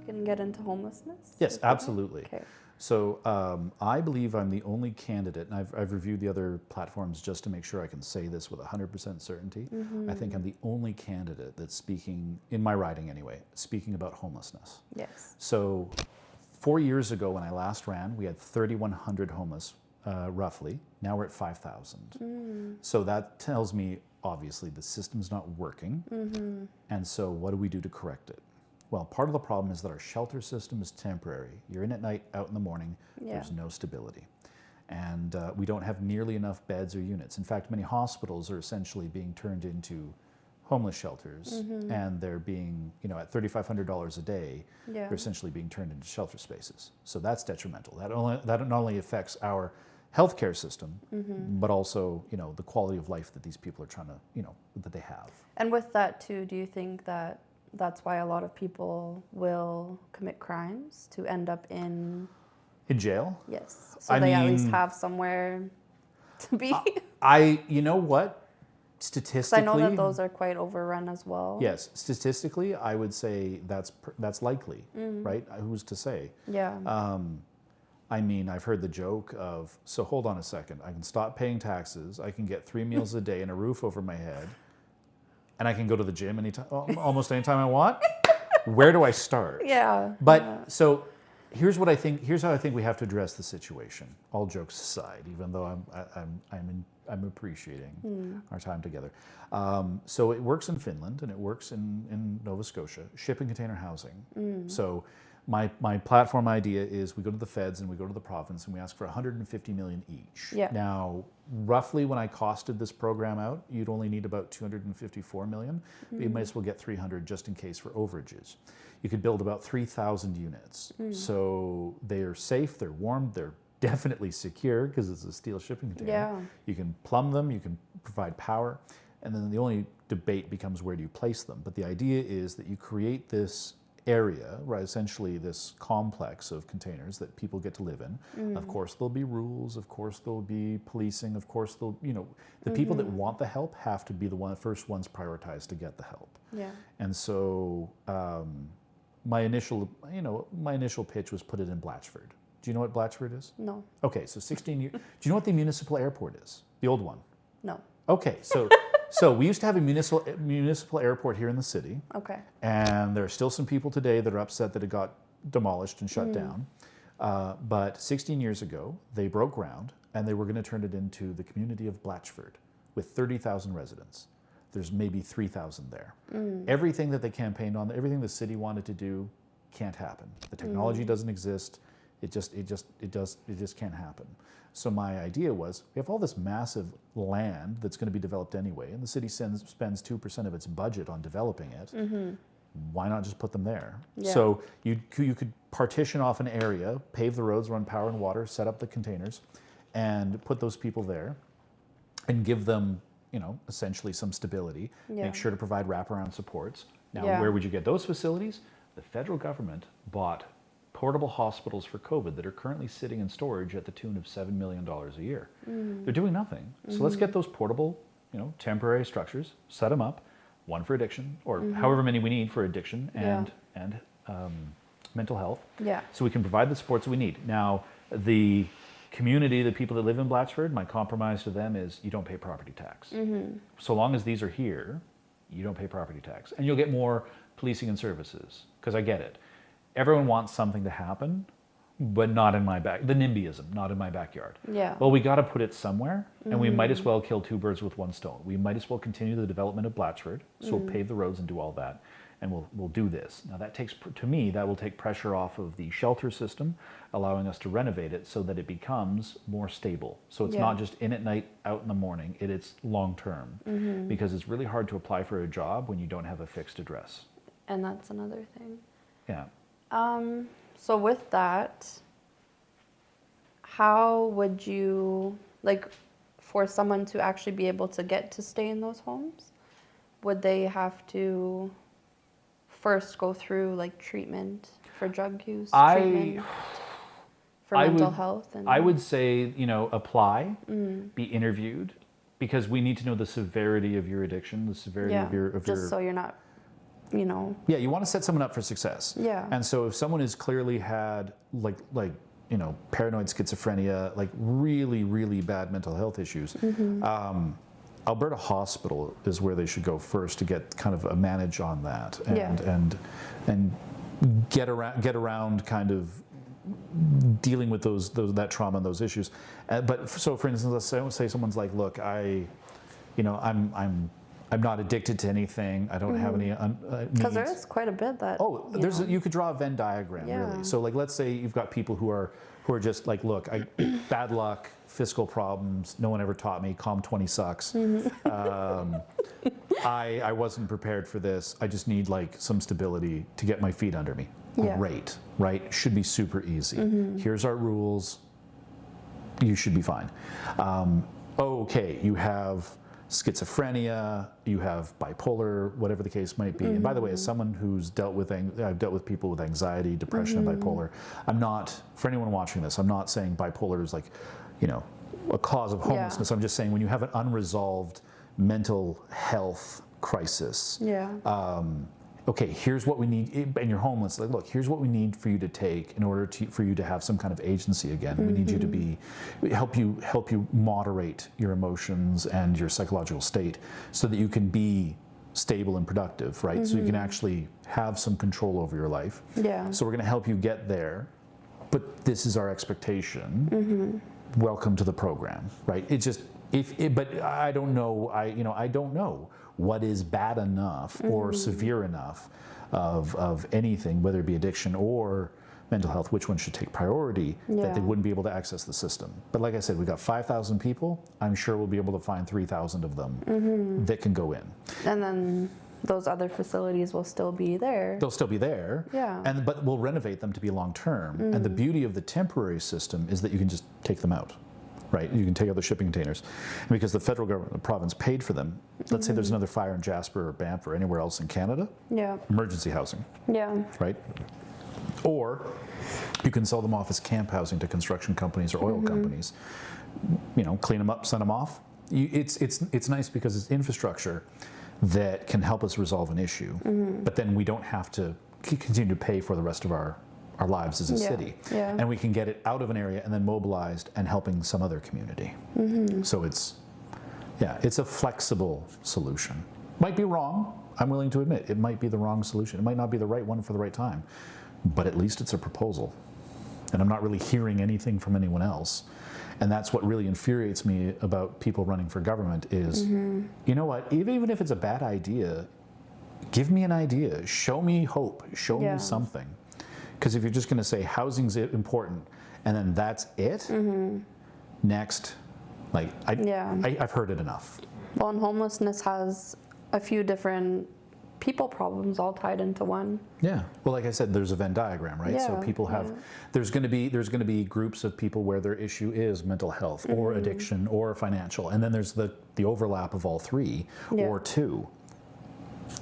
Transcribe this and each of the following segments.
can get into homelessness? Yes, absolutely. Okay. So I believe I'm the only candidate, and I've reviewed the other platforms just to make sure I can say this with 100% certainty. I think I'm the only candidate that's speaking, in my riding anyway, speaking about homelessness. Yes. So 4 years ago when I last ran, we had 3,100 homeless, roughly. Now we're at 5,000. So that tells me, obviously, the system's not working. And so what do we do to correct it? Well, part of the problem is that our shelter system is temporary. You're in at night, out in the morning, there's no stability. And we don't have nearly enough beds or units. In fact, many hospitals are essentially being turned into homeless shelters, and they're being, at $3,500 a day, they're essentially being turned into shelter spaces. So that's detrimental. That not only affects our healthcare system, but also, the quality of life that these people are trying to, that they have. And with that too, do you think that that's why a lot of people will commit crimes to end up in jail? Yes. So they at least have somewhere to be. You know what? Statistically, I know that those are quite overrun as well. Yes, statistically, I would say that's likely, right? Who's to say? Yeah. I've heard the joke of, so hold on a second, I can stop paying taxes, I can get 3 meals a day and a roof over my head, and I can go to the gym almost anytime I want. Where do I start? Yeah. But so here's how I think we have to address the situation. All jokes aside, even though I'm appreciating our time together. So it works in Finland and it works in Nova Scotia, shipping container housing. So my platform idea is we go to the feds and we go to the province and we ask for $150 million each. Yeah. Now, roughly when I costed this program out, you'd only need about $254 million, but you might as well get 300 just in case for overages. You could build about 3,000 units. So they are safe, they're warm, they're definitely secure because it's a steel shipping container. Yeah. You can plumb them, you can provide power, and then the only debate becomes where do you place them. But the idea is that you create this area, right, essentially this complex of containers that people get to live in. Of course there'll be rules, of course there'll be policing, of course there'll, the people that want the help have to be the first ones prioritized to get the help. Yeah. And so my initial pitch was put it in Blatchford. Do you know what Blatchford is? No. Okay, so 16 years. Do you know what the municipal airport is? The old one? No. Okay, so we used to have a municipal airport here in the city. Okay. And there are still some people today that are upset that it got demolished and shut down. But 16 years ago, they broke ground and they were going to turn it into the community of Blatchford with 30,000 residents. There's maybe 3,000 there. Everything that they campaigned on, everything the city wanted to do, can't happen. The technology doesn't exist. It just can't happen. So my idea was, we have all this massive land that's going to be developed anyway, and the city spends 2% of its budget on developing it. Why not just put them there? Yeah. So you could partition off an area, pave the roads, run power and water, set up the containers, and put those people there, and give them, essentially some stability. Yeah. Make sure to provide wraparound supports. Now, Yeah. where would you get those facilities? The federal government bought portable hospitals for COVID that are currently sitting in storage at the tune of $7 million a year. They're doing nothing. So let's get those portable, temporary structures, set them up, one for addiction, or however many we need for addiction and mental health. Yeah. So we can provide the supports that we need. Now, the community, the people that live in Blatchford, my compromise to them is you don't pay property tax. So long as these are here, you don't pay property tax. And you'll get more policing and services, because I get it. Everyone wants something to happen, but not in my the NIMBYism, not in my backyard. Yeah. Well, we got to put it somewhere, and we might as well kill two birds with one stone. We might as well continue the development of Blatchford, so we'll pave the roads and do all that, and we'll do this. Now that will take pressure off of the shelter system, allowing us to renovate it so that it becomes more stable. So it's not just in at night, out in the morning. It's long term, because it's really hard to apply for a job when you don't have a fixed address. And that's another thing. Yeah. So with that, how would you, for someone to actually be able to get to stay in those homes, would they have to first go through treatment for drug use, treatment for mental health? And I would say, apply, be interviewed, because we need to know the severity of your addiction, the severity of your just so you're not Yeah, you want to set someone up for success. Yeah. And so if someone has clearly had paranoid schizophrenia, like really, really bad mental health issues, Alberta Hospital is where they should go first to get kind of a manage on that and get around kind of dealing with that trauma and those issues. But so for instance, let's say someone's like, look, I'm not addicted to anything. I don't have any needs. Because there is quite a bit that. Oh, you could draw a Venn diagram, really. So like, let's say you've got people who are just like, look, bad luck, fiscal problems. No one ever taught me. COM 20 sucks. I wasn't prepared for this. I just need like some stability to get my feet under me. Yeah. Great, right? Should be super easy. Here's our rules. You should be fine. Okay, you have schizophrenia, you have bipolar, whatever the case might be. And by the way, as someone who's I've dealt with people with anxiety, depression, and bipolar. I'm not, for anyone watching this, I'm not saying bipolar is like, a cause of homelessness. I'm just saying when you have an unresolved mental health crisis, okay, here's what we need, and you're homeless, like, look, here's what we need for you to take in order for you to have some kind of agency again. We need you to help you moderate your emotions and your psychological state so that you can be stable and productive, right? So you can actually have some control over your life. Yeah. So we're going to help you get there, but this is our expectation. Welcome to the program, right? It's just, but I don't know, I don't know what is bad enough or severe enough of anything, whether it be addiction or mental health, which one should take priority, that they wouldn't be able to access the system. But like I said, we've got 5,000 people. I'm sure we'll be able to find 3,000 of them that can go in. And then those other facilities will still be there. They'll still be there. Yeah. But we'll renovate them to be long-term. And the beauty of the temporary system is that you can just take them out. Right, you can take out the shipping containers, and because the federal government, the province paid for them. Let's say there's another fire in Jasper or Banff or anywhere else in Canada. Yeah. Emergency housing. Yeah. Right. Or you can sell them off as camp housing to construction companies or oil companies. Clean them up, send them off. It's nice because it's infrastructure that can help us resolve an issue, but then we don't have to continue to pay for the rest of our lives as a city. And we can get it out of an area and then mobilized and helping some other community. So it's a flexible solution. Might be wrong, I'm willing to admit. It might be the wrong solution. It might not be the right one for the right time, but at least it's a proposal. And I'm not really hearing anything from anyone else. And that's what really infuriates me about people running for government is, you know what, even if it's a bad idea, give me an idea, show me hope, show me something. Because if you're just going to say housing's important and then that's it, next, like, I've heard it enough. Well, and homelessness has a few different people problems all tied into one. Yeah. Well, like I said, there's a Venn diagram, right? So people have, there's going to be groups of people where their issue is mental health or addiction or financial. And then there's the overlap of all three or two.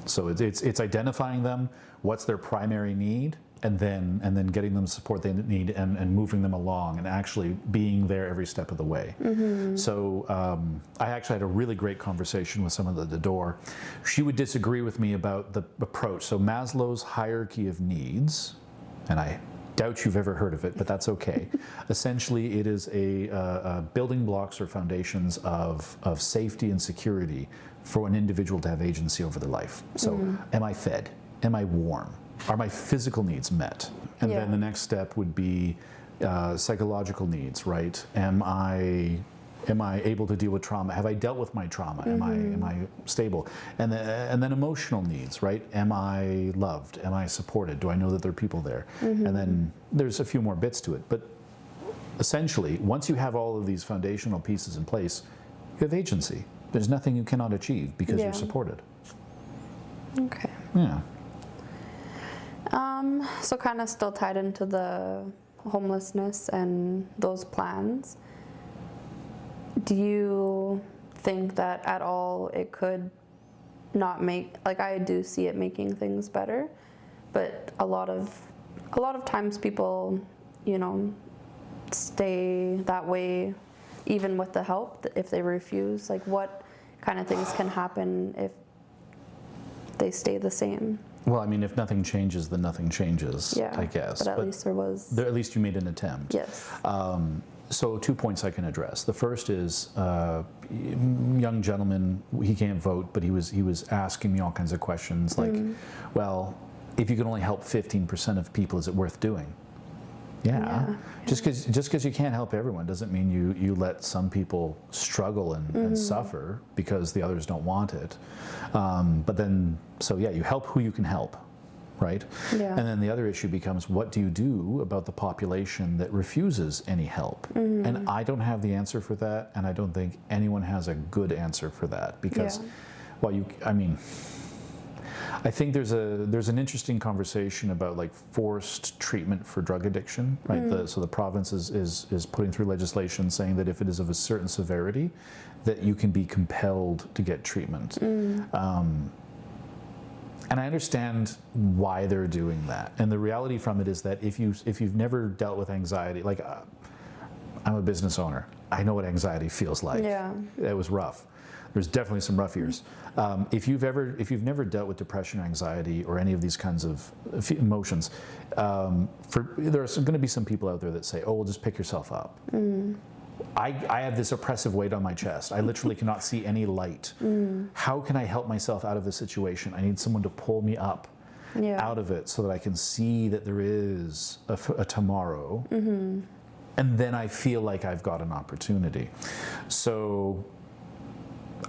So it's identifying them, what's their primary need, and then getting them the support they need and moving them along and actually being there every step of the way. So I actually had a really great conversation with someone at the door. She would disagree with me about the approach. So Maslow's hierarchy of needs, and I doubt you've ever heard of it, but that's okay. Essentially, it is a building blocks or foundations of safety and security for an individual to have agency over their life. So am I fed? Am I warm? Are my physical needs met? And then the next step would be psychological needs, right? Am I able to deal with trauma? Have I dealt with my trauma? Am I stable? And then emotional needs, right? Am I loved? Am I supported? Do I know that there are people there? And then there's a few more bits to it. But essentially, once you have all of these foundational pieces in place, you have agency. There's nothing you cannot achieve because you're supported. Okay. Yeah. So kind of still tied into the homelessness and those plans, do you think that at all it could not make, like, I do see it making things better, but a lot of times people, stay that way even with the help if they refuse? Like, what kind of things can happen if they stay the same? Well, I mean, if nothing changes, then nothing changes, Yeah, I guess. but at least there was. At least you made an attempt. Yes. So 2 points I can address. The first is young gentleman, he can't vote, but he was asking me all kinds of questions like, well, if you can only help 15% of people, is it worth doing? Yeah. Just because you can't help everyone doesn't mean you let some people struggle and suffer because the others don't want it. But then, so yeah, you help who you can help, right? Yeah. And then the other issue becomes, what do you do about the population that refuses any help? And I don't have the answer for that, and I don't think anyone has a good answer for that because, I think there's an interesting conversation about like forced treatment for drug addiction, right? So the province is putting through legislation saying that if it is of a certain severity, that you can be compelled to get treatment. And I understand why they're doing that. And the reality from it is that if you've never dealt with anxiety, like I'm a business owner, I know what anxiety feels like. Yeah, it was rough. There's definitely some rough years. If you've never dealt with depression, anxiety, or any of these kinds of emotions, there's going to be some people out there that say, "Oh, well, just pick yourself up." I have this oppressive weight on my chest. I literally cannot see any light. How can I help myself out of this situation? I need someone to pull me up out of it so that I can see that there is a tomorrow, and then I feel like I've got an opportunity. So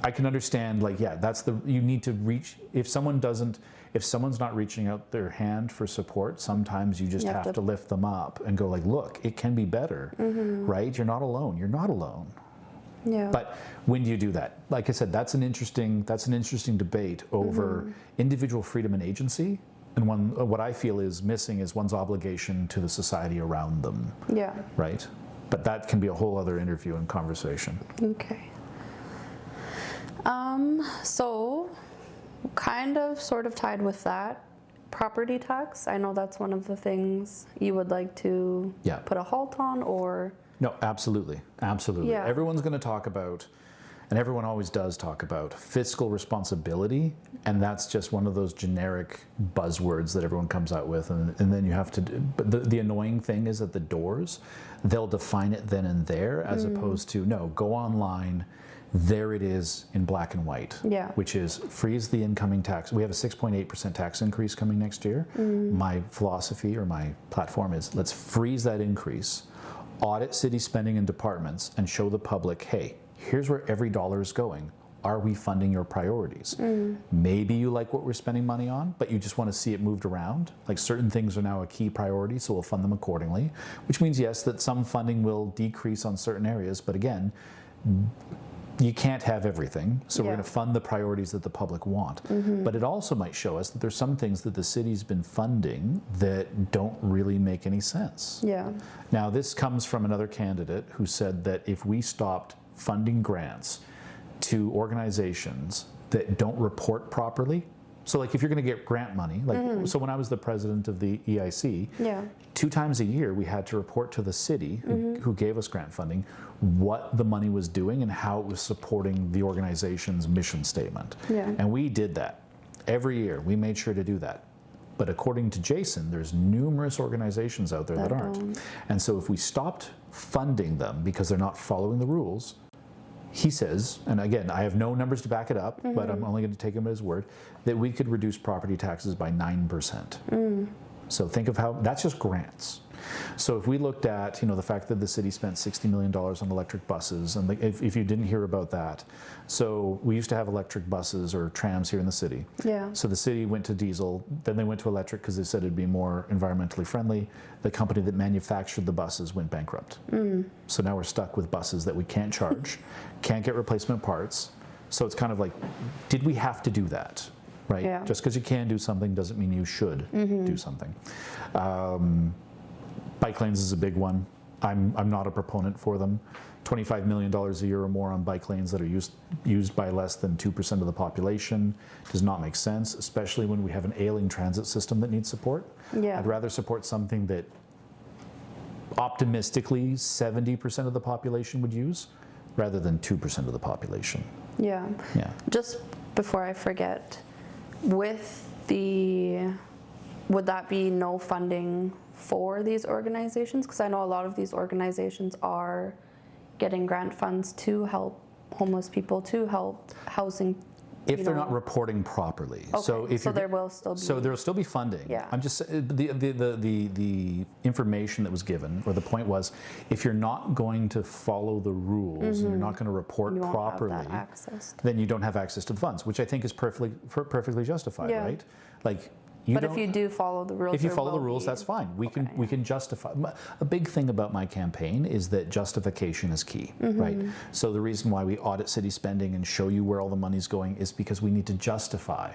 I can understand, like, yeah, you need to reach, if someone's not reaching out their hand for support, sometimes you just have to lift them up and go like, look, it can be better, right? You're not alone. You're not alone. Yeah. But when do you do that? Like I said, that's an interesting debate over individual freedom and agency. And what I feel is missing is one's obligation to the society around them. Yeah. Right? But that can be a whole other interview and conversation. Okay. So kind of sort of tied with that, property tax. I know that's one of the things you would like to put a halt on, or? No, absolutely. Absolutely. Yeah. Everyone's going to talk about, and everyone always does talk about, fiscal responsibility, and that's just one of those generic buzzwords that everyone comes out with, and then you have to but the annoying thing is at the doors, they'll define it then and there, as opposed to, no, go online, there it is in black and white, which is freeze the incoming tax. We have a 6.8% tax increase coming next year. My philosophy or my platform is, let's freeze that increase, audit city spending and departments, and show the public, hey, here's where every dollar is going. Are we funding your priorities? Maybe you like what we're spending money on, but you just want to see it moved around. Like, certain things are now a key priority, so we'll fund them accordingly, which means, yes, that some funding will decrease on certain areas, but again, you can't have everything, so we're going to fund the priorities that the public want. But it also might show us that there's some things that the city's been funding that don't really make any sense. Yeah. Now, this comes from another candidate who said that if we stopped funding grants to organizations that don't report properly, so like if you're going to get grant money, like so when I was the president of the EIC, 2 times a year we had to report to the city who gave us grant funding what the money was doing and how it was supporting the organization's mission statement. And we did that every year. We made sure to do that. But according to Jason, there's numerous organizations out there that aren't. And so if we stopped funding them because they're not following the rules, he says, and again, I have no numbers to back it up, but I'm only going to take him at his word, that we could reduce property taxes by 9%. So think of how, that's just grants. So if we looked at, the fact that the city spent $60 million on electric buses, and if you didn't hear about that, so we used to have electric buses or trams here in the city. So the city went to diesel, then they went to electric because they said it'd be more environmentally friendly. The company that manufactured the buses went bankrupt. So now we're stuck with buses that we can't charge, can't get replacement parts. So it's kind of like, did we have to do that? Right? Just because you can do something doesn't mean you should do something. Bike lanes is a big one. I'm not a proponent for them. $25 million a year or more on bike lanes that are used by less than 2% of the population does not make sense, especially when we have an ailing transit system that needs support. I'd rather support something that optimistically 70% of the population would use rather than 2% of the population. Just before I forget, with would that be no funding for these organizations? Because I know a lot of these organizations are getting grant funds to help homeless people, to help housing. If they're not reporting properly. Okay, So if so there will still be. So there'll still be funding. Yeah. I'm just the information that was given, or the point was, if you're not going to follow the rules and you're not going to report You won't properly, have that access. then you don't have access to the funds, which I think is perfectly justified, Yeah. right? Like But if you do follow the rules, if you there follow the will rules, be- that's fine. We Okay, can justify. A big thing about my campaign is that justification is key, right? So the reason why we audit city spending and show you where all the money's going is because we need to justify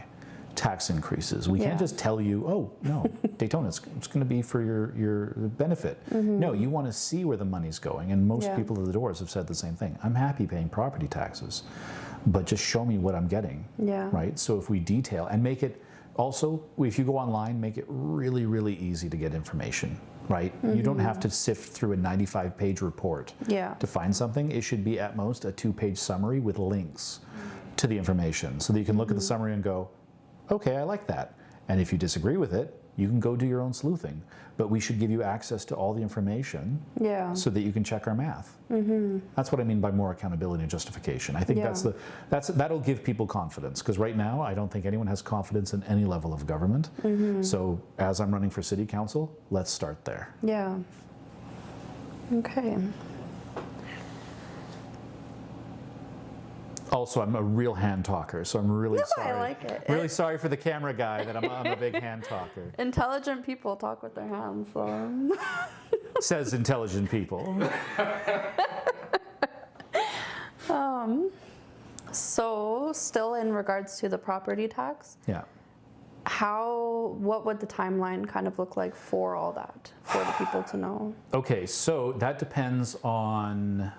tax increases. We Yeah. can't just tell you, oh no, Daytona, it's going to be for your benefit. No, you want to see where the money's going, and most Yeah. people at the doors have said the same thing. I'm happy paying property taxes, but just show me what I'm getting, Yeah. right? So if we detail and make it. Also, if you go online, make it really, really easy to get information, right? You don't have to sift through a 95-page report Yeah. to find something. It should be at most a 2-page summary with links to the information so that you can look at the summary and go, okay, I like that. And if you disagree with it, you can go do your own sleuthing. But we should give you access to all the information Yeah. so that you can check our math. That's what I mean by more accountability and justification. I think Yeah. that'll give people confidence, because right now I don't think anyone has confidence in any level of government. So as I'm running for city council, let's start there. Yeah. Okay. Also, I'm a real hand talker, so I'm really sorry. I like it. Really sorry for the camera guy that I'm a big hand talker. Intelligent people talk with their hands. So. Says intelligent people. So, still in regards to the property tax, Yeah. what would the timeline kind of look like for all that, for the people to know? Okay, so that depends on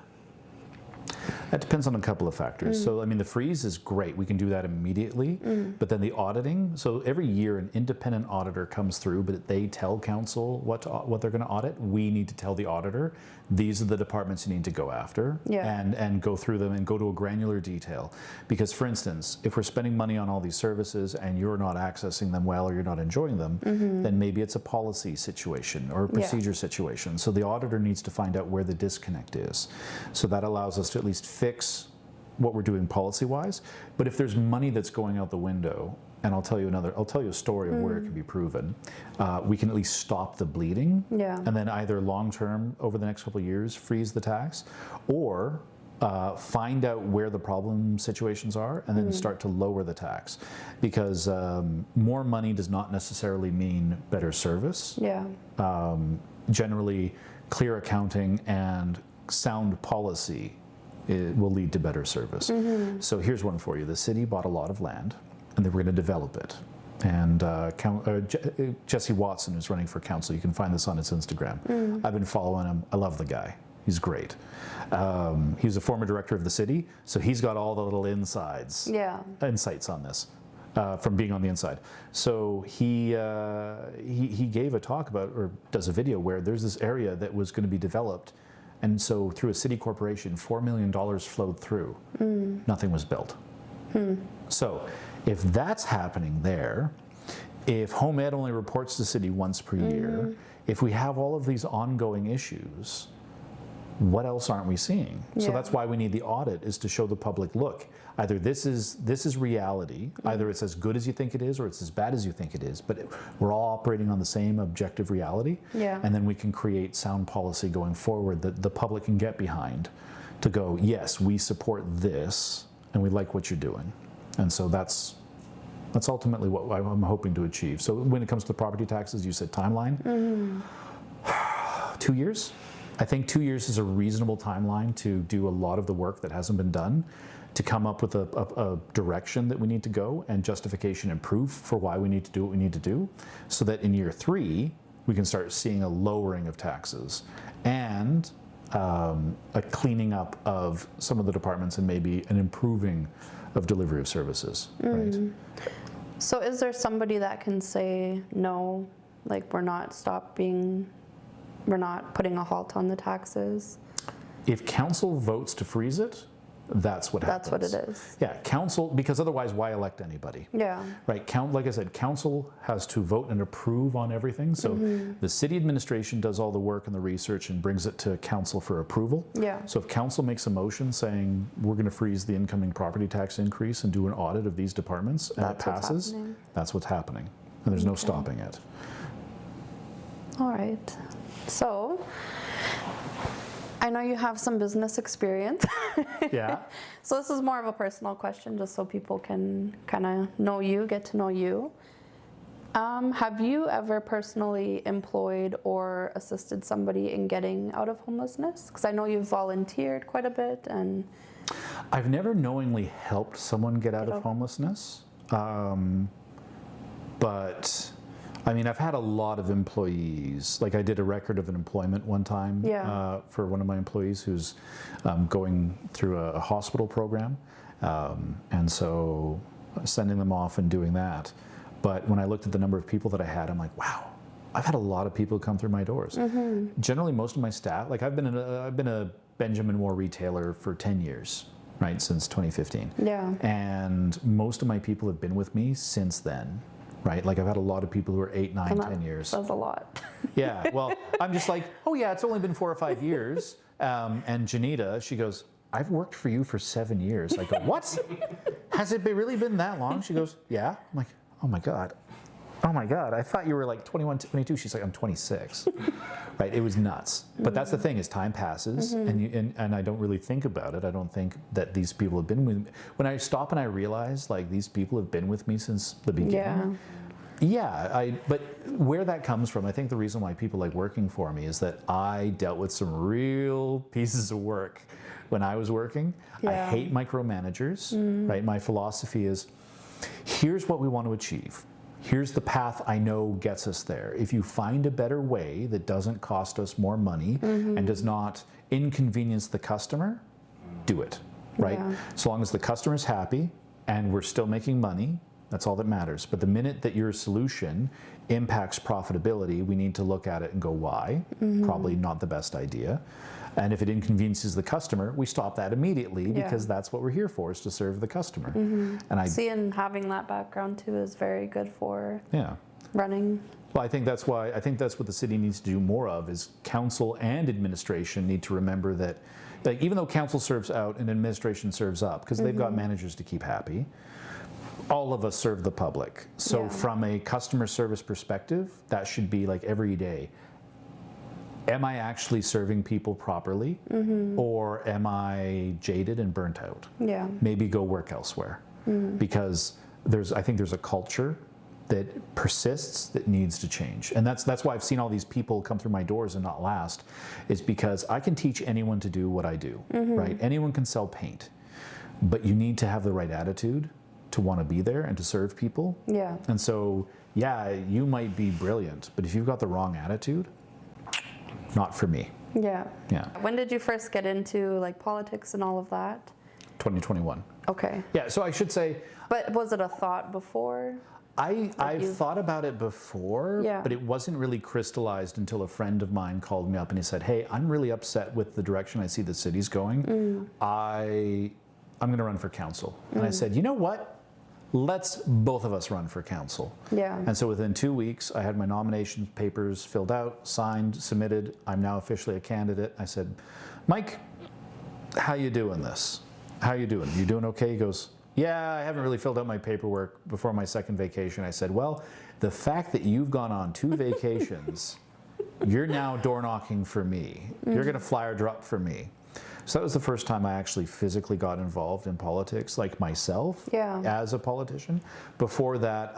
a couple of factors. So I mean, the freeze is great. We can do that immediately. But then the auditing, so every year an independent auditor comes through, but they tell council what they're going to audit. We need to tell the auditor, these are the departments you need to go after, Yeah. and go through them and go to a granular detail. Because for instance, if we're spending money on all these services and you're not accessing them well, or you're not enjoying them, then maybe it's a policy situation or a procedure situation. So the auditor needs to find out where the disconnect is. So that allows us to at least fix what we're doing policy-wise. But if there's money that's going out the window, and I'll tell you a story of where it can be proven, we can at least stop the bleeding, Yeah. and then either long-term, over the next couple of years, freeze the tax, or find out where the problem situations are and then start to lower the tax. Because more money does not necessarily mean better service. Yeah. Generally, clear accounting and sound policy will lead to better service. So here's one for you. The city bought a lot of land and they were going to develop it. And Jesse Watson is running for council. You can find this on his Instagram. I've been following him. I love the guy. He's great. He's a former director of the city, so he's got all the little insights on this from being on the inside. So he gave a talk about, or does a video where there's this area that was going to be developed, and so through a city corporation, $4 million flowed through. Nothing was built. So if that's happening there, if Home Ed only reports to the city once per year, if we have all of these ongoing issues, what else aren't we seeing? So that's why we need the audit, is to show the public, look, either this is reality, either it's as good as you think it is or it's as bad as you think it is, but we're all operating on the same objective reality. And then we can create sound policy going forward that the public can get behind to go, yes, we support this and we like what you're doing. And so that's ultimately what I'm hoping to achieve. So when it comes to property taxes, you said timeline. 2 years. I think 2 years is a reasonable timeline to do a lot of the work that hasn't been done, to come up with a direction that we need to go, and justification and proof for why we need to do what we need to do, so that in year 3 we can start seeing a lowering of taxes and a cleaning up of some of the departments, and maybe an improving of delivery of services. Right. So is there somebody that can say, no, like we're not putting a halt on the taxes? If council votes to freeze it, that's what happens. That's what it is. Yeah, council, because otherwise why elect anybody? Yeah. Right, like I said, council has to vote and approve on everything. So the city administration does all the work and the research and brings it to council for approval. Yeah. So if council makes a motion saying we're going to freeze the incoming property tax increase and do an audit of these departments and it That's what's passes, happening. that's what's happening. And there's no stopping it. All right. So, I know you have some business experience. Yeah. So this is more of a personal question, just so people can kind of know you, get to know you. Have you ever personally employed or assisted somebody in getting out of homelessness? Because I know you've volunteered quite a bit, and I've never knowingly helped someone get out of homelessness. But I mean, I've had a lot of employees. Like I did a record of an employment one time for one of my employees who's going through a hospital program. And so sending them off and doing that. But when I looked at the number of people that I had, I'm like, wow, I've had a lot of people come through my doors. Generally, most of my staff, like I've been a Benjamin Moore retailer for 10 years, right, since 2015. Yeah. And most of my people have been with me since then. Right, like I've had a lot of people who are 8, 9, 10 years. That's a lot. Yeah, well, I'm just like, oh yeah, it's only been 4 or 5 years. And Janita, she goes, I've worked for you for 7 years. I go, what? Has it really been that long? She goes, yeah. I'm like, oh my God. Oh my God, I thought you were like 21, 22. She's like, I'm 26. Right, it was nuts. But that's the thing, is time passes and I don't really think about it. I don't think that these people have been with me. When I stop and I realize like these people have been with me since the beginning. Yeah, but where that comes from, I think the reason why people like working for me is that I dealt with some real pieces of work when I was working. I hate micromanagers, right? My philosophy is, here's what we want to achieve. Here's the path I know gets us there. If you find a better way that doesn't cost us more money and does not inconvenience the customer, do it, right? So long as the customer's happy and we're still making money, that's all that matters. But the minute that your solution impacts profitability, we need to look at it and go, why? Probably not the best idea. And if it inconveniences the customer, we stop that immediately because that's what we're here for, is to serve the customer. And and having that background too is very good for running. Well, I think that's what the city needs to do more of, is council and administration need to remember that, like, even though council serves out and administration serves up, because they've got managers to keep happy, all of us serve the public. So from a customer service perspective, that should be like every day. Am I actually serving people properly, or am I jaded and burnt out? Yeah. Maybe go work elsewhere, because I think there's a culture that persists that needs to change, and that's why I've seen all these people come through my doors and not last, is because I can teach anyone to do what I do, right? Anyone can sell paint, but you need to have the right attitude to want to be there and to serve people. Yeah. And so, you might be brilliant, but if you've got the wrong attitude, not for me. Yeah. When did you first get into like politics and all of that? 2021. Okay. Yeah, so I should say. But was it a thought before? I've thought about it before, but it wasn't really crystallized until a friend of mine called me up and he said, hey, I'm really upset with the direction I see the city's going. I'm going to run for council. And I said, you know what? Let's both of us run for council. Yeah. And so within 2 weeks, I had my nomination papers filled out, signed, submitted. I'm now officially a candidate. I said, Mike, how you doing this? How you doing? You doing okay? He goes, yeah, I haven't really filled out my paperwork before my second vacation. I said, well, the fact that you've gone on 2 vacations, you're now door knocking for me. You're going to flyer drop for me. So that was the first time I actually physically got involved in politics, like myself, as a politician. Before that,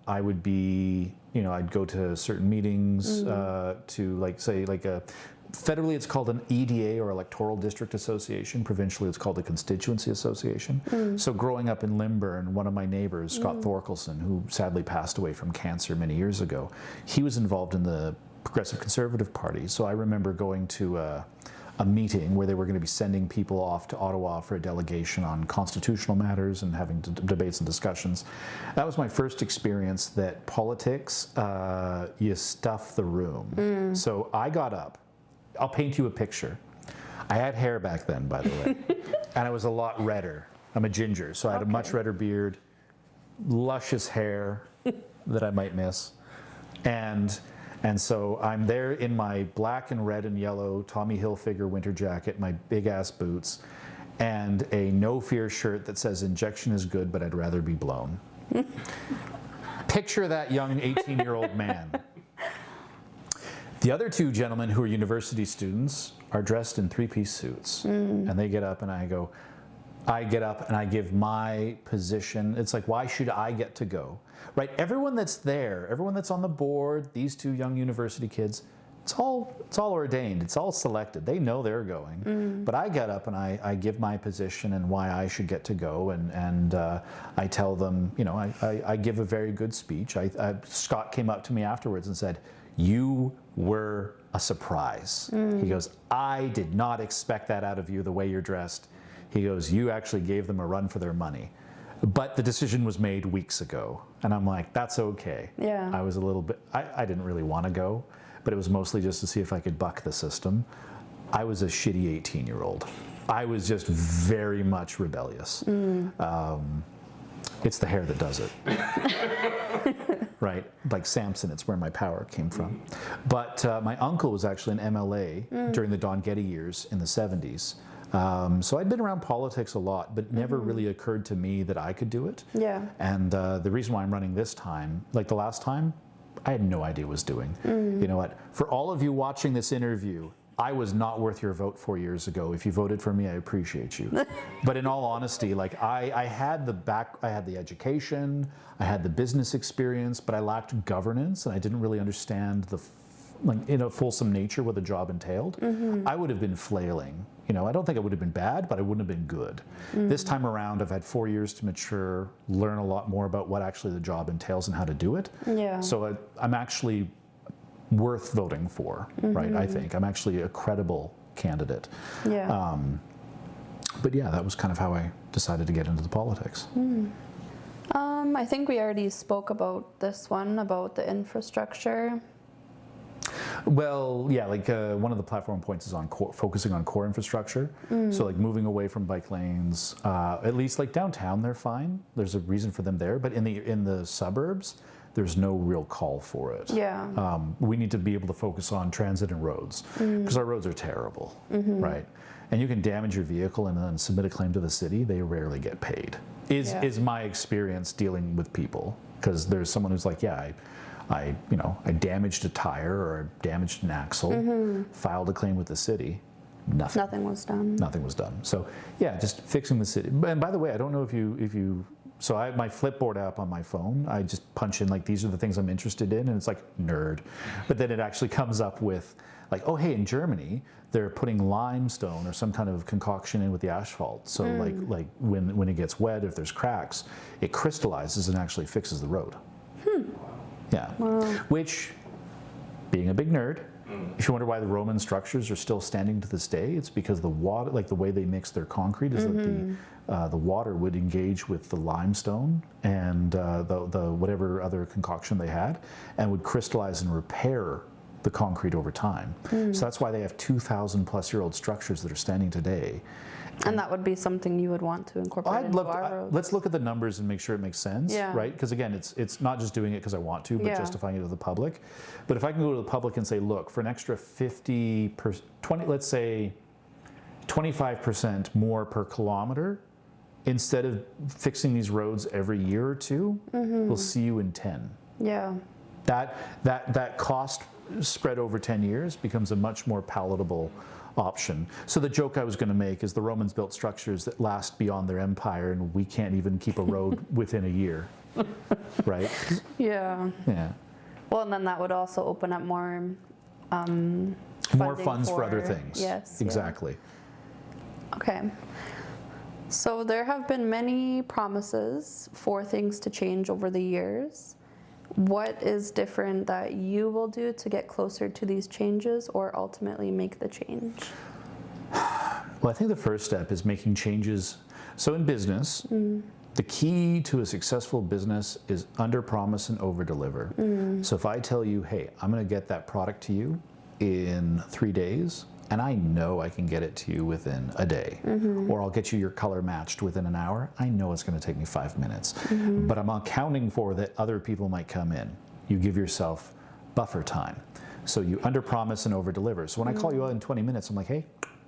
I would be, I'd go to certain meetings to, like, say, like federally it's called an EDA, or Electoral District Association. Provincially it's called a Constituency Association. So growing up in Lymburn, one of my neighbors, Scott Thorkelson, who sadly passed away from cancer many years ago, he was involved in the Progressive Conservative Party. So I remember going to a meeting where they were going to be sending people off to Ottawa for a delegation on constitutional matters and having debates and discussions. That was my first experience that politics, you stuff the room. So I got up. I'll paint you a picture. I had hair back then, by the way. and I was a lot redder. I'm a ginger, so I had a much redder beard, luscious hair that I might miss. And so I'm there in my black and red and yellow Tommy Hilfiger winter jacket, my big ass boots, and a no fear shirt that says injection is good, but I'd rather be blown. Picture that young 18-year-old man. The other two gentlemen who are university students are dressed in three-piece suits. And they get up and I get up and I give my position. It's like, why should I get to go? Right? Everyone that's there, everyone that's on the board, these two young university kids, it's all ordained. It's all selected. They know they're going. But I get up and I give my position and why I should get to go. And I tell them, you know, I give a very good speech. Scott came up to me afterwards and said, "You were a surprise." He goes, "I did not expect that out of you, the way you're dressed." He goes, "You actually gave them a run for their money. But the decision was made weeks ago." And I'm like, that's okay. Yeah. I was a little bit, I didn't really want to go, but it was mostly just to see if I could buck the system. I was a shitty 18-year-old. I was just very much rebellious. It's the hair that does it. Right? Like Samson, it's where my power came from. But my uncle was actually an MLA during the Don Getty years in the 70s. So I'd been around politics a lot, but never really occurred to me that I could do it. Yeah. And the reason why I'm running this time, like the last time, I had no idea what I was doing. You know what? For all of you watching this interview, I was not worth your vote 4 years ago. If you voted for me, I appreciate you. But in all honesty, like I had the education, I had the business experience, but I lacked governance, and I didn't really understand the in a fulsome nature what the job entailed. I would have been flailing. You know, I don't think I would have been bad, but I wouldn't have been good. This time around, I've had 4 years to mature, learn a lot more about what actually the job entails and how to do it. Yeah. So I'm actually worth voting for, right? I think I'm actually a credible candidate. Yeah. But yeah, that was kind of how I decided to get into the politics. I think we already spoke about this one, about the infrastructure. Well, yeah, like one of the platform points is on focusing on core infrastructure. So like moving away from bike lanes, at least like downtown, they're fine. There's a reason for them there, but in the suburbs, there's no real call for it. Yeah. We need to be able to focus on transit and roads because our roads are terrible, right? And you can damage your vehicle and then submit a claim to the city. They rarely get paid. Is my experience dealing with people, because there's someone who's like, yeah, I damaged a tire or I damaged an axle, filed a claim with the city. Nothing was done. Nothing was done. So yeah, just fixing the city. And by the way, I don't know if you. So I have my Flipboard app on my phone. I just punch in like these are the things I'm interested in, and it's like nerd. But then it actually comes up with like, oh hey, in Germany they're putting limestone or some kind of concoction in with the asphalt. So like when it gets wet, if there's cracks, it crystallizes and actually fixes the road. Yeah. Wow. Which, being a big nerd, if you wonder why the Roman structures are still standing to this day, it's because the water, like the way they mix their concrete, is that the water would engage with the limestone and the whatever other concoction they had, and would crystallize and repair the concrete over time. So that's why they have 2,000-plus-year-old structures that are standing today. And that would be something you would want to incorporate into our roads. Let's look at the numbers and make sure it makes sense, yeah. right? Because again, it's not just doing it because I want to, but justifying it to the public. But if I can go to the public and say, look, for an extra let's say 25% more per kilometer, instead of fixing these roads every year or two, we'll see you in 10. Yeah. That cost spread over 10 years becomes a much more palatable option. So the joke I was going to make is the Romans built structures that last beyond their empire, and we can't even keep a road within a year, right? Yeah. Yeah. Well, and then that would also open up more more funds for other things. Yes. Exactly. Yeah. Okay. So there have been many promises for things to change over the years. What is different that you will do to get closer to these changes or ultimately make the change? Well, I think the first step is making changes. So in business, the key to a successful business is under promise and over deliver. So if I tell you, hey, I'm going to get that product to you in 3 days, and I know I can get it to you within a day, or I'll get you your color matched within an hour, I know it's going to take me 5 minutes. But I'm accounting for that other people might come in. You give yourself buffer time. So you underpromise and overdeliver. So when I call you out in 20 minutes, I'm like, hey,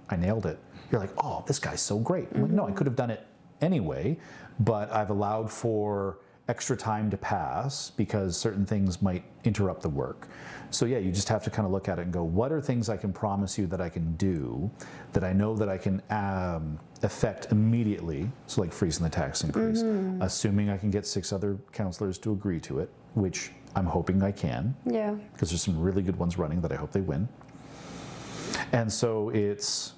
I nailed it. You're like, oh, this guy's so great. I'm like, no, I could have done it anyway, but I've allowed for extra time to pass because certain things might interrupt the work. So yeah, you just have to kind of look at it and go, what are things I can promise you that I can do, that I know that I can affect immediately? So like freezing the tax increase, assuming I can get 6 other councillors to agree to it, which I'm hoping I can. Yeah. Because there's some really good ones running that I hope they win. And so it's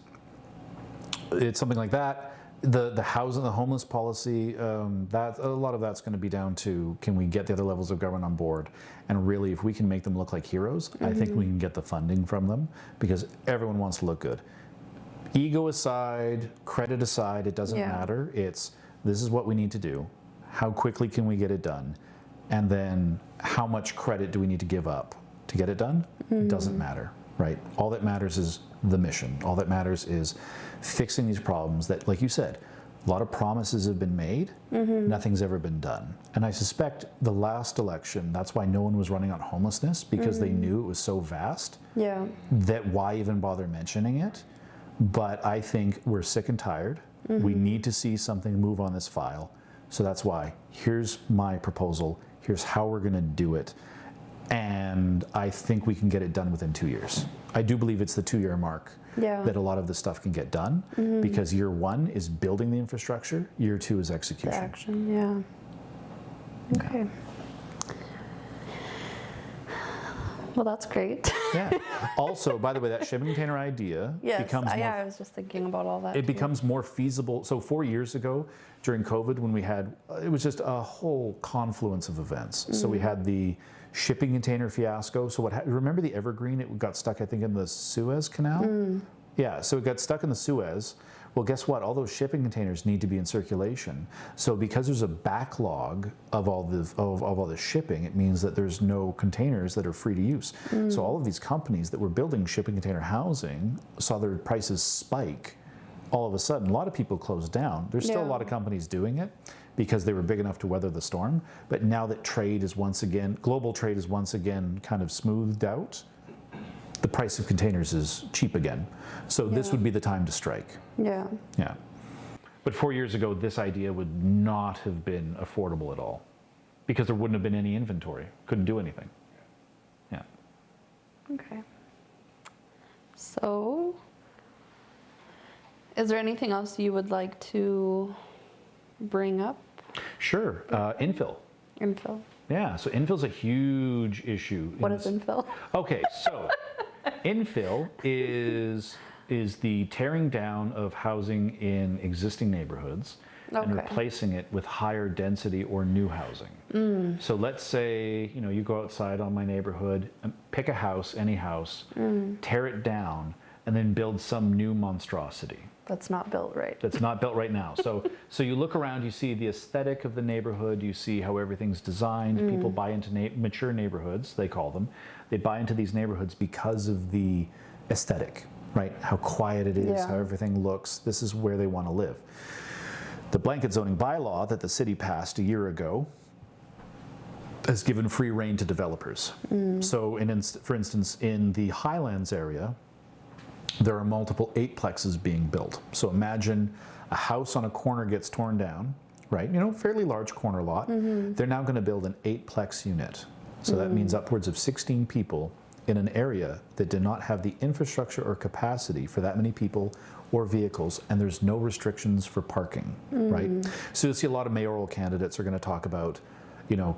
something like that. The housing, the homeless policy, that a lot of that's going to be down to, can we get the other levels of government on board? And really, if we can make them look like heroes, I think we can get the funding from them, because everyone wants to look good. Ego aside, credit aside, it doesn't matter. It's, this is what we need to do. How quickly can we get it done? And then how much credit do we need to give up to get it done? It doesn't matter, right? All that matters is the mission. All that matters is fixing these problems that, like you said, a lot of promises have been made, nothing's ever been done. And I suspect the last election, that's why no one was running on homelessness, because they knew it was so vast that why even bother mentioning it? But I think we're sick and tired. We need to see something move on this file. So that's why, here's my proposal, here's how we're gonna do it. And I think we can get it done within 2 years. I do believe it's the 2-year mark that a lot of this stuff can get done, because year 1 is building the infrastructure, year 2 is execution. The action, yeah. Okay. Well, that's great. Yeah. Also, by the way, that shipping container idea becomes more, I was just thinking about all that. it becomes more feasible. So 4 years ago, during COVID, when we had, it was just a whole confluence of events. So we had the shipping container fiasco. So remember the Evergreen? It got stuck, I think, in the Suez Canal? Yeah, so it got stuck in the Suez. Well, guess what? All those shipping containers need to be in circulation. So because there's a backlog of all the shipping, it means that there's no containers that are free to use. So all of these companies that were building shipping container housing saw their prices spike. All of a sudden, a lot of people closed down. There's still a lot of companies doing it because they were big enough to weather the storm. But now that trade is once again, global trade is once again kind of smoothed out, the price of containers is cheap again. So this would be the time to strike. Yeah. Yeah. But 4 years ago, this idea would not have been affordable at all, because there wouldn't have been any inventory. Couldn't do anything. Yeah. Okay. So, is there anything else you would like to bring up? Sure. Infill. Infill. Yeah. So infill's a huge issue. What is infill? Okay. So infill is the tearing down of housing in existing neighborhoods and replacing it with higher density or new housing. So let's say, you go outside on my neighborhood, pick a house, any house, tear it down, and then build some new monstrosity. That's not built right. That's not built right now. So you look around, you see the aesthetic of the neighborhood, you see how everything's designed. People buy into mature neighborhoods, they call them. They buy into these neighborhoods because of the aesthetic, right? How quiet it is, how everything looks. This is where they want to live. The blanket zoning bylaw that the city passed a year ago has given free rein to developers. So for instance, in the Highlands area, there are multiple 8-plexes being built. So imagine a house on a corner gets torn down, right? Fairly large corner lot. They're now going to build an 8-plex unit. So that means upwards of 16 people in an area that did not have the infrastructure or capacity for that many people or vehicles, and there's no restrictions for parking, right? So you'll see a lot of mayoral candidates are going to talk about,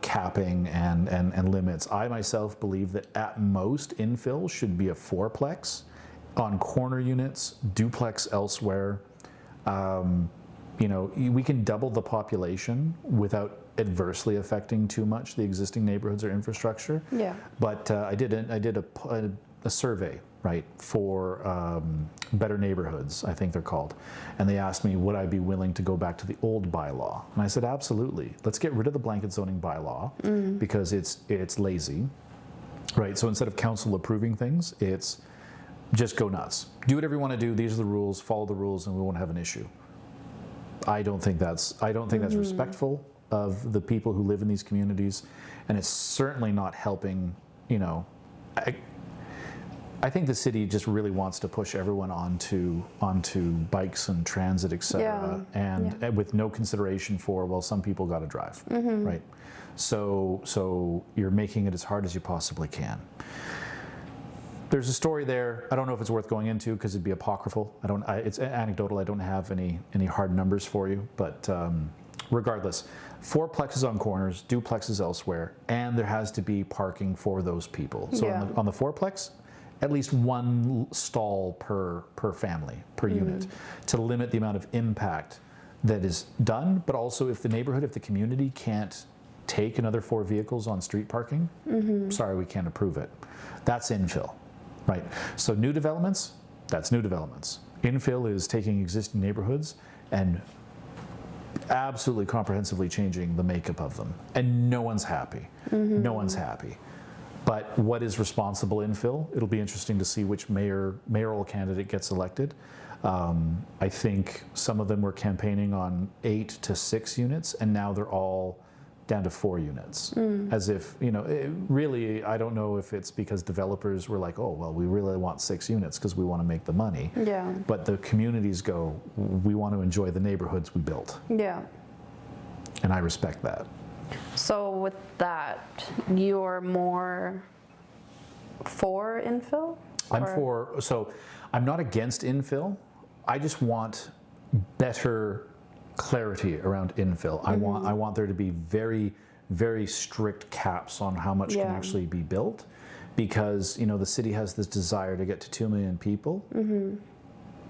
capping and limits. I myself believe that at most infill should be a 4-plex on corner units, duplex elsewhere. We can double the population without adversely affecting too much the existing neighborhoods or infrastructure. Yeah. But I did a survey, right, for Better Neighborhoods, I think they're called, and they asked me would I be willing to go back to the old bylaw, and I said absolutely. Let's get rid of the blanket zoning bylaw because it's lazy, right? So instead of council approving things, it's just go nuts. Do whatever you want to do. These are the rules. Follow the rules, and we won't have an issue. I don't think that's respectful of the people who live in these communities, and it's certainly not helping. I think the city just really wants to push everyone onto bikes and transit, etc., and with no consideration for, well, some people got to drive, right? So you're making it as hard as you possibly can. There's a story there. I don't know if it's worth going into because it'd be apocryphal. It's anecdotal. I don't have any hard numbers for you, but regardless, fourplexes on corners, duplexes elsewhere, and there has to be parking for those people. So on the fourplex, at least one stall per family, per unit, to limit the amount of impact that is done. But also, if the community can't take another 4 vehicles on street parking, sorry, we can't approve it. That's infill, right? So new developments, that's new developments. Infill is taking existing neighborhoods and absolutely comprehensively changing the makeup of them. And no one's happy. No one's happy. But what is responsible infill? It'll be interesting to see which mayoral candidate gets elected. I think some of them were campaigning on 8 to 6 units, and now they're all down to 4 units. As if, really, I don't know if it's because developers were like, oh, well, we really want 6 units because we want to make the money. Yeah. But the communities go, we want to enjoy the neighborhoods we built. Yeah. And I respect that. So with that, you're more for infill? I'm not against infill. I just want better clarity around infill. I want there to be very, very strict caps on how much can actually be built, because the city has this desire to get to 2 million people.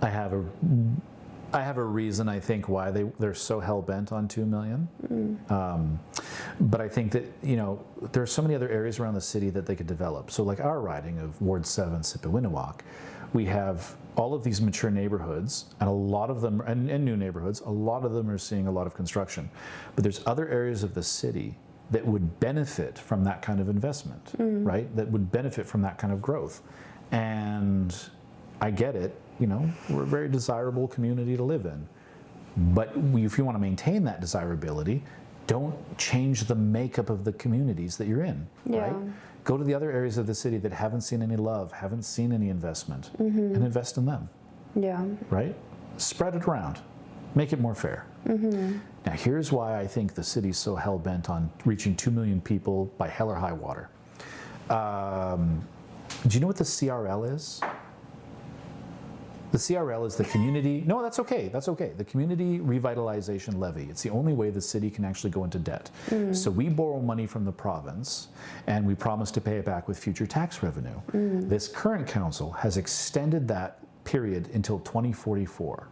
I have a reason, I think, why they're so hell-bent on 2 million. But I think that, there are so many other areas around the city that they could develop. So like our riding of Ward 7, Sipawinawak, we have all of these mature neighborhoods, and a lot of them, and new neighborhoods, a lot of them are seeing a lot of construction. But there's other areas of the city that would benefit from that kind of investment, right? That would benefit from that kind of growth. And I get it. We're a very desirable community to live in. But if you want to maintain that desirability, don't change the makeup of the communities that you're in, right? Go to the other areas of the city that haven't seen any love, haven't seen any investment, and invest in them. Yeah. Right? Spread it around. Make it more fair. Now, here's why I think the city's so hell-bent on reaching 2 million people by hell or high water. Do you know what the CRL is? The CRL is the community, no, that's okay, the Community Revitalization Levy. It's the only way the city can actually go into debt. So we borrow money from the province, and we promise to pay it back with future tax revenue. This current council has extended that period until 2044.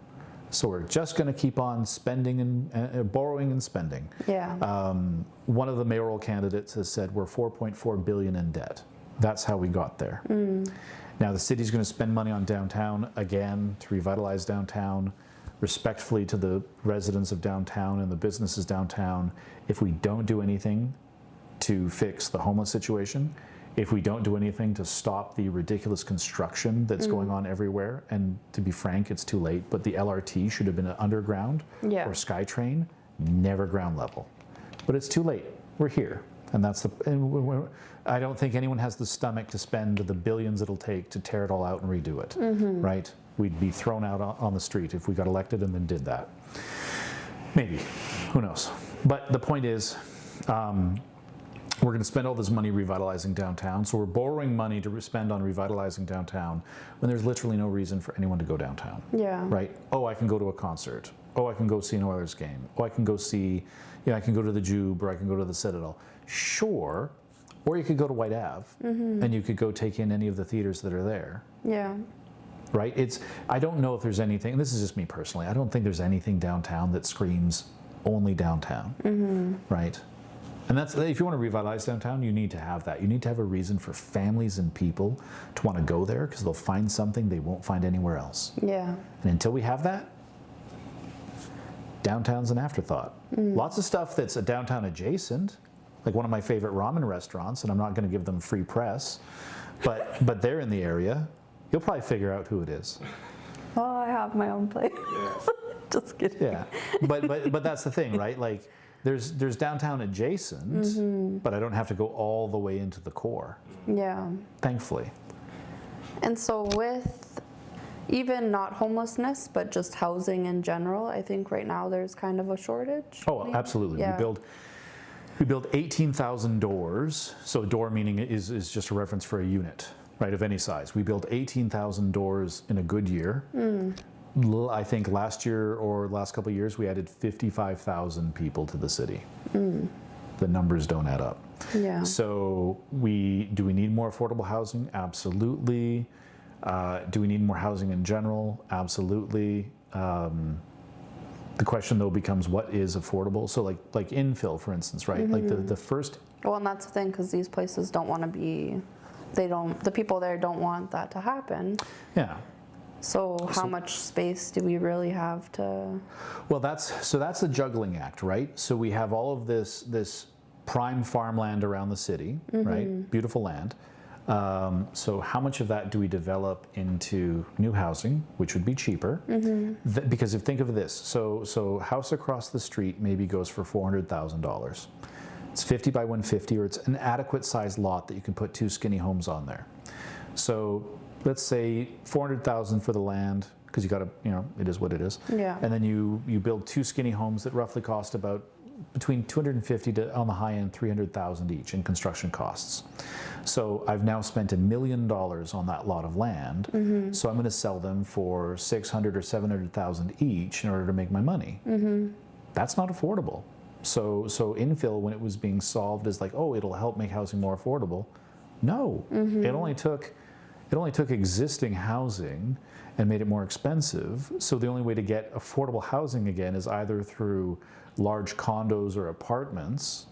So we're just going to keep on spending and borrowing and spending. Yeah. One of the mayoral candidates has said we're 4.4 billion in debt. That's how we got there. Now the city's going to spend money on downtown again to revitalize downtown, respectfully to the residents of downtown and the businesses downtown. If we don't do anything to fix the homeless situation, if we don't do anything to stop the ridiculous construction that's going on everywhere, and to be frank, it's too late, but the LRT should have been underground, or SkyTrain, never ground level. But it's too late. We're here. And I don't think anyone has the stomach to spend the billions it'll take to tear it all out and redo it, right? We'd be thrown out on the street if we got elected and then did that. Maybe, who knows? But the point is, we're going to spend all this money revitalizing downtown, so we're borrowing money to spend on revitalizing downtown when there's literally no reason for anyone to go downtown. Yeah. Right? Oh, I can go to a concert. Oh, I can go see an Oilers game. Oh, I can go see, I can go to the Jube, or I can go to the Citadel. Sure. Or you could go to White Ave, and you could go take in any of the theaters that are there. Yeah. Right? I don't know if there's anything, and this is just me personally, I don't think there's anything downtown that screams only downtown. Right? And that's, if you want to revitalize downtown, you need to have that. You need to have a reason for families and people to want to go there, because they'll find something they won't find anywhere else. Yeah. And until we have that, downtown's an afterthought. Lots of stuff that's a downtown adjacent, like one of my favorite ramen restaurants, and I'm not going to give them free press, but they're in the area. You'll probably figure out who it is. Oh, I have my own place. Just kidding. Yeah, but that's the thing, right? Like there's downtown adjacent, but I don't have to go all the way into the core. Yeah. Thankfully. And so with even not homelessness, but just housing in general, I think right now there's kind of a shortage. Oh, maybe? absolutely. Yeah. We build 18,000 doors. So door meaning is just a reference for a unit, right, of any size. We build 18,000 doors in a good year. I think last year or last couple of years we added 55,000 people to the city. The numbers don't add up. Yeah. So do we need more affordable housing? Absolutely. Do we need more housing in general? Absolutely. The question though becomes what is affordable? So like infill, for instance, right? Like the first. Well, and that's the thing, because these places don't want to be, the people there don't want that to happen. Yeah. So how much space do we really have to? Well, that's the juggling act, right? So we have all of this prime farmland around the city, right? Beautiful land. So how much of that do we develop into new housing, which would be cheaper? Because think of this, so house across the street maybe goes for $400,000. It's 50 by 150, or it's an adequate sized lot that you can put 2 skinny homes on there. So let's say $400,000 for the land, because you got to, it is what it is. Yeah. And then you build 2 skinny homes that roughly cost about between 250 to, on the high end, 300,000 each in construction costs. So I've now spent $1 million on that lot of land. So I'm going to sell them for 600 or 700,000 each in order to make my money. That's not affordable. So infill, when it was being solved as like, oh, it'll help make housing more affordable. No, it only took existing housing and made it more expensive. So the only way to get affordable housing again is either through large condos or apartments,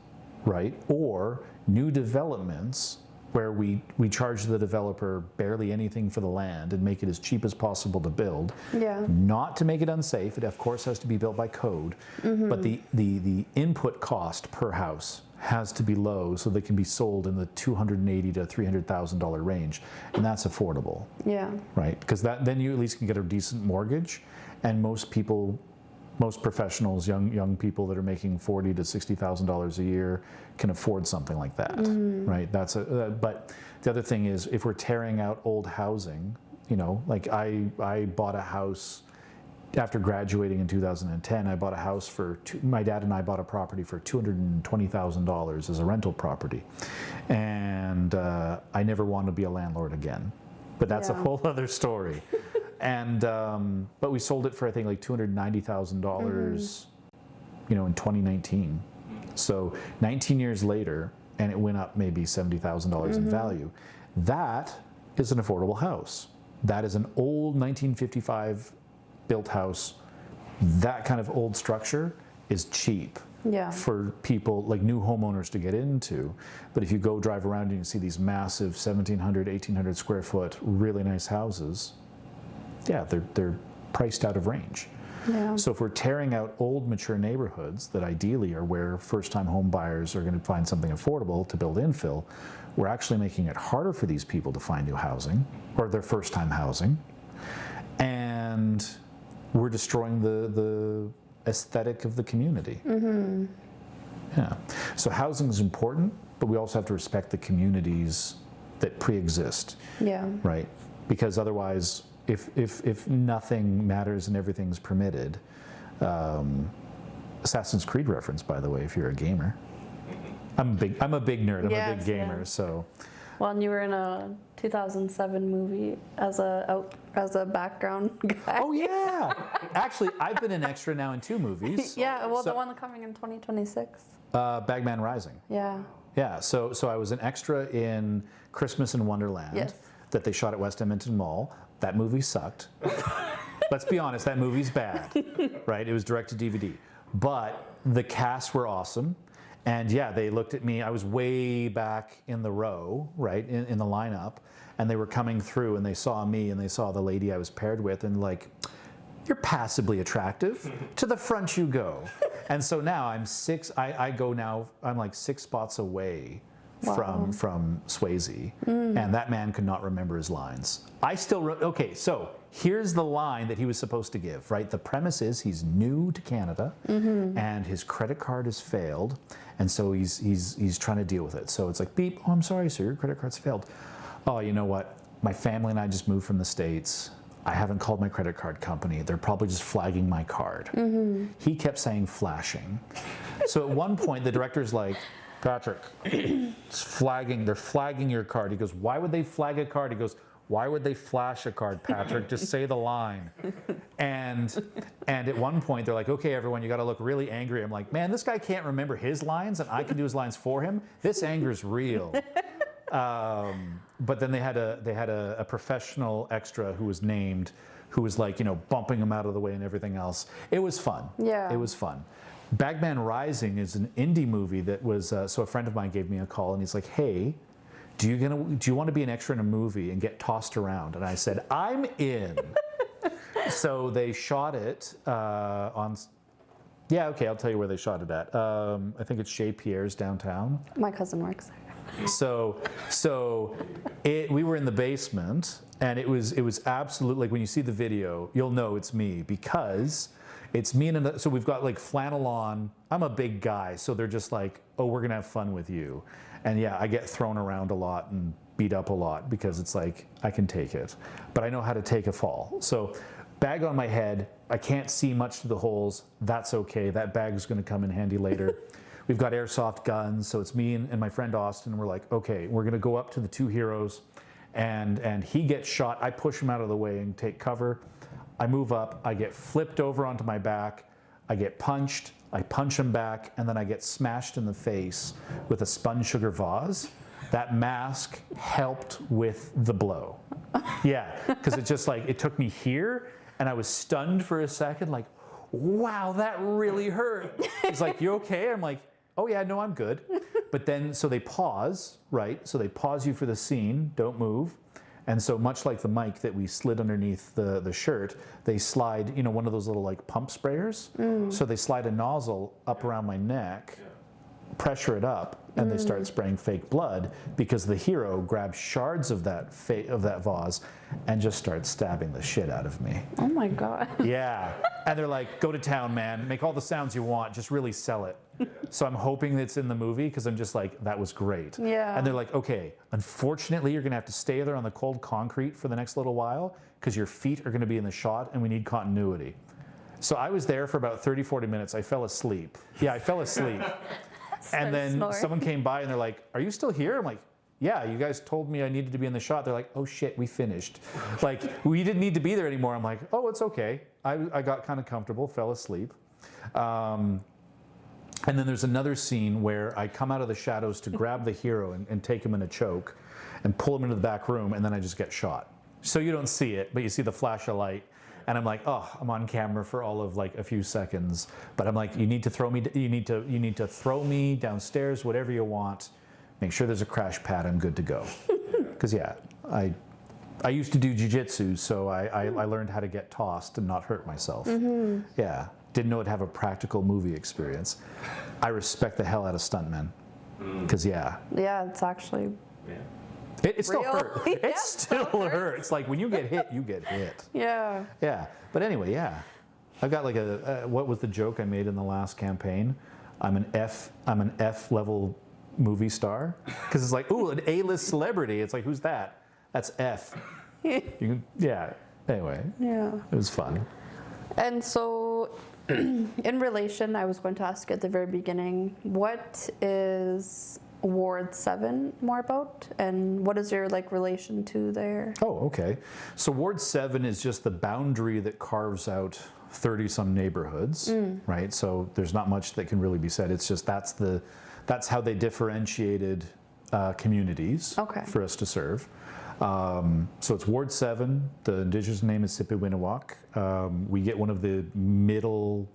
right? Or new developments where we charge the developer barely anything for the land and make it as cheap as possible to build. Yeah. Not to make it unsafe. It of course has to be built by code, but the input cost per house has to be low so they can be sold in the $280,000 to $300,000 range, and that's affordable. Yeah. Right, because then you at least can get a decent mortgage, and most professionals, young people that are making $40,000 to $60,000 a year can afford something like that. Right, but the other thing is, if we're tearing out old housing, like I bought a house. After graduating in 2010, I bought a house my dad and I bought a property for $220,000 as a rental property. And I never wanted to be a landlord again. But that's a whole other story. And but we sold it for, I think, like $290,000, in 2019. So 19 years later, and it went up maybe $70,000 in value. That is an affordable house. That is an old 1955 built house. That kind of old structure is cheap for people, like new homeowners, to get into. But if you go drive around and you see these massive 1,700, 1,800 square foot, really nice houses, they're priced out of range. Yeah. So if we're tearing out old mature neighborhoods that ideally are where first-time home buyers are going to find something affordable to build infill, we're actually making it harder for these people to find new housing or their first-time housing. And we're destroying the aesthetic of the community. Yeah. So housing is important, but we also have to respect the communities that pre-exist. Yeah. Right? Because otherwise, if nothing matters and everything's permitted, Assassin's Creed reference, by the way, if you're a gamer. I'm a big nerd. I'm a big gamer, so. Well, and you were in a 2007 movie as a background guy. Oh yeah, actually, I've been an extra now in 2 movies. Yeah, well, the one coming in 2026. Bagman Rising. Yeah. Yeah, so I was an extra in Christmas in Wonderland that they shot at West Edmonton Mall. That movie sucked. Let's be honest, that movie's bad, right? It was direct to DVD, but the cast were awesome. And they looked at me. I was way back in the row, right, in the lineup, and they were coming through, and they saw me, and they saw the lady I was paired with, and like, you're passably attractive. To the front you go. And so now I'm like 6 spots away from Swayze, and that man could not remember his lines. I still okay. So here's the line that he was supposed to give. Right, the premise is he's new to Canada, and his credit card has failed, and so he's trying to deal with it. So it's like beep. Oh, I'm sorry, sir, your credit card's failed. Oh, you know what? My family and I just moved from the States. I haven't called my credit card company. They're probably just flagging my card. He kept saying flashing. So at one point, the director's like, Patrick, it's flagging. They're flagging your card. He goes, why would they flag a card? He goes, why would they flash a card, Patrick? Just say the line. And at one point, they're like, okay, everyone, you got to look really angry. I'm like, man, this guy can't remember his lines, and I can do his lines for him. This anger's real. But then they had a professional extra who was named, who was like, bumping him out of the way and everything else. It was fun. Yeah. It was fun. Bagman Rising is an indie movie that was, so a friend of mine gave me a call and he's like, hey, do you want to be an extra in a movie and get tossed around? And I said, I'm in. So they shot it yeah, okay, I'll tell you where they shot it at. I think it's Chez Pierre's downtown. My cousin works there. So we were in the basement, and it was absolutely, like when you see the video, you'll know it's me, because it's me and so we've got like flannel on. I'm a big guy, so they're just like, oh, we're gonna have fun with you. And yeah, I get thrown around a lot and beat up a lot because it's like, I can take it, but I know how to take a fall. So bag on my head, I can't see much through the holes. That's okay, that bag is gonna come in handy later. We've got airsoft guns, so it's me and my friend Austin. We're like, okay, we're gonna go up to the two heroes, and he gets shot. I push him out of the way and take cover. I move up, I get flipped over onto my back, I get punched, I punch him back, and then I get smashed in the face with a spun sugar vase. That mask helped with the blow. Yeah, because it just like, it took me here, and I was stunned for a second, like, wow, that really hurt. He's like, you okay? I'm like, oh yeah, no, I'm good. But then, so they pause, right? So they pause you for the scene, don't move. And so much like the mic that we slid underneath the shirt, they slide, one of those little like pump sprayers. So they slide a nozzle up around my neck, pressure it up, and they start spraying fake blood, because the hero grabs shards of that vase and just starts stabbing the shit out of me. Oh my God. Yeah. And they're like, go to town, man. Make all the sounds you want. Just really sell it. So I'm hoping it's in the movie, because I'm just like, that was great. Yeah. And they're like, okay, unfortunately, you're going to have to stay there on the cold concrete for the next little while, because your feet are going to be in the shot and we need continuity. So I was there for about 30, 40 minutes. I fell asleep. Yeah, I fell asleep. And then someone came by and they're like, are you still here? I'm like, yeah, you guys told me I needed to be in the shot. They're like, oh shit, we finished. Like, we didn't need to be there anymore. I'm like, oh, it's okay. I got kind of comfortable, fell asleep. And then there's another scene where I come out of the shadows to grab the hero and take him in a choke and pull him into the back room, and then I just get shot. So you don't see it, but you see the flash of light. And I'm like, oh, I'm on camera for all of like a few seconds. But I'm like, you need to throw me downstairs, whatever you want. Make sure there's a crash pad, I'm good to go. Because yeah, I used to do jiu-jitsu, so I learned how to get tossed and not hurt myself. Yeah, didn't know it'd have a practical movie experience. I respect the hell out of stuntmen. Because yeah. Yeah, it's actually... Yeah. It still Real? hurts. Yeah, It still hurts. Like when you get hit, you get hit. Yeah. Yeah. But anyway, yeah. I've got like what was the joke I made in the last campaign? I'm an F level movie star. Because it's like, ooh, an A-list celebrity. It's like, who's that? That's F. Yeah. Anyway. Yeah. It was fun. And so, in relation, I was going to ask at the very beginning, what is Ward 7 more about, and what is your like relation to there? Oh, okay. So Ward 7 is just the boundary that carves out 30-some neighborhoods, right? So there's not much that can really be said. It's just that's how they differentiated communities for us to serve. So it's Ward 7. The indigenous name is Sipiwinawak. We get one of the middle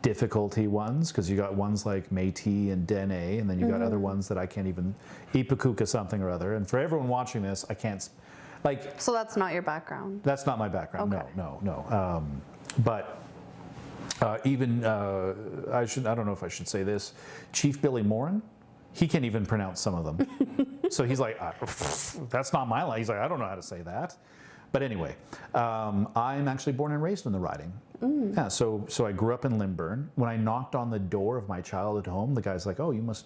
difficulty ones, because you got ones like Métis and Dene, and then you got other ones that I can't even, Ipakuka something or other. And for everyone watching this, I can't, like... So that's not your background? That's not my background, okay. no. But even, I don't know if I should say this, Chief Billy Morin He can't even pronounce some of them. So he's like, that's not my line. He's like, I don't know how to say that. But anyway, I'm actually born and raised in the riding. Yeah, so I grew up in Lymburn. When I knocked on the door of my childhood home, the guy's like, oh, he was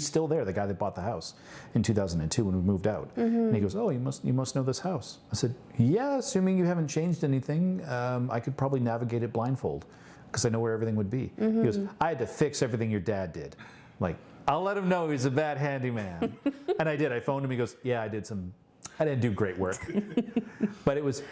still there, the guy that bought the house in 2002 when we moved out. And he goes, oh, you must know this house. I said, yeah, assuming you haven't changed anything, I could probably navigate it blindfold because I know where everything would be. He goes, I had to fix everything your dad did. I'm like, I'll let him know he's a bad handyman. And I did. I phoned him. He goes, yeah, I didn't do great work. But it was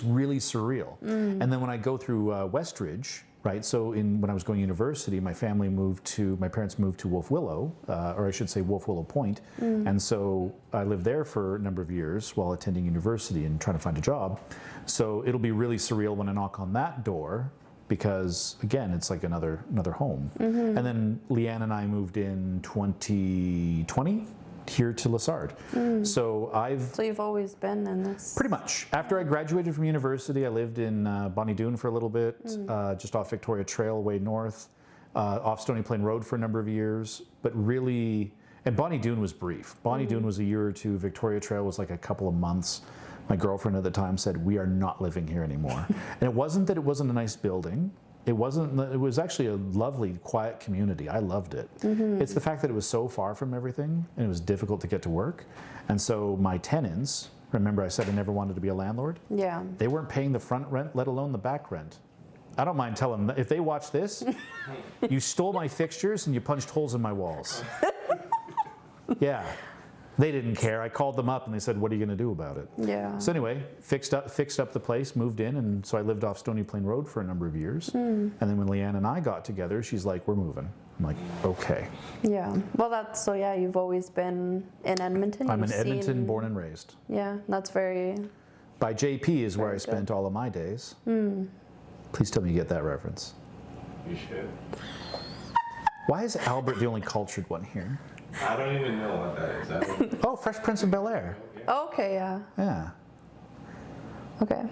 really surreal. And then when I go through Westridge, right? So when I was going to university, my parents moved to Wolf Willow, or I should say Wolf Willow Point. And so I lived there for a number of years while attending university and trying to find a job. So it'll be really surreal when I knock on that door, because again, it's like another home. And then Leanne and I moved in 2020 here to Lessard. So you've always been in this? Pretty much. After I graduated from university, I lived in Bonnie Doon for a little bit, just off Victoria Trail way north, off Stony Plain Road for a number of years, but really, and Bonnie Doon was brief. Bonnie Doon was a year or two, Victoria Trail was like a couple of months. My girlfriend at the time said, we are not living here anymore. And it wasn't that it wasn't a nice building. It was actually a lovely, quiet community. I loved it. It's the fact that it was so far from everything and it was difficult to get to work. And so my tenants, remember I said I never wanted to be a landlord? Yeah. They weren't paying the front rent, let alone the back rent. I don't mind telling them, if they watch this, you stole my fixtures and you punched holes in my walls. Yeah. They didn't care. I called them up and they said, what are you going to do about it? Yeah. So anyway, fixed up the place, moved in, and so I lived off Stony Plain Road for a number of years. And then when Leanne and I got together, she's like, we're moving. I'm like, okay. Yeah. Well, you've always been in Edmonton. I'm in Edmonton, born and raised. Yeah, that's very... By JP is where I spent all of my days. Please tell me you get that reference. You should. Why is Albert the only cultured one here? I don't even know what that is. Oh, Fresh Prince of Bel-Air. Okay, yeah. Yeah. Okay.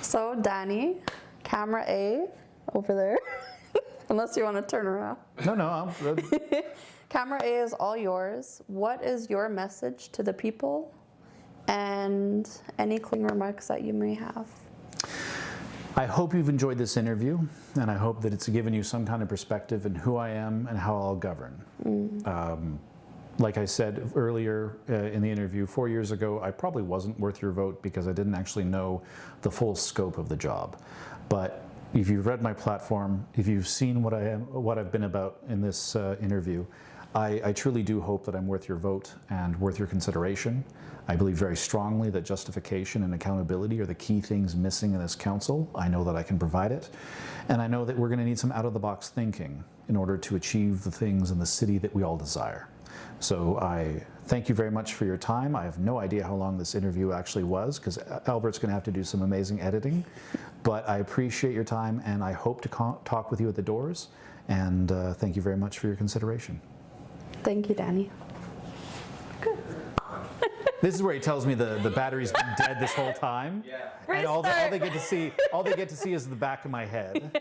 So, Danny, camera A over there. Unless you want to turn around. No, I'm good. Camera A is all yours. What is your message to the people? And any closing remarks that you may have? I hope you've enjoyed this interview, and I hope that it's given you some kind of perspective in who I am and how I'll govern. Like I said earlier in the interview, 4 years ago, I probably wasn't worth your vote because I didn't actually know the full scope of the job. But if you've read my platform, if you've seen what I've been about in this interview, I truly do hope that I'm worth your vote and worth your consideration. I believe very strongly that justification and accountability are the key things missing in this council. I know that I can provide it. And I know that we're going to need some out-of-the-box thinking in order to achieve the things in the city that we all desire. So I thank you very much for your time. I have no idea how long this interview actually was because Albert's going to have to do some amazing editing. But I appreciate your time and I hope to talk with you at the doors. And thank you very much for your consideration. Thank you, Danny. Good. This is where he tells me the battery's been dead this whole time. Yeah. And all they get to see is the back of my head.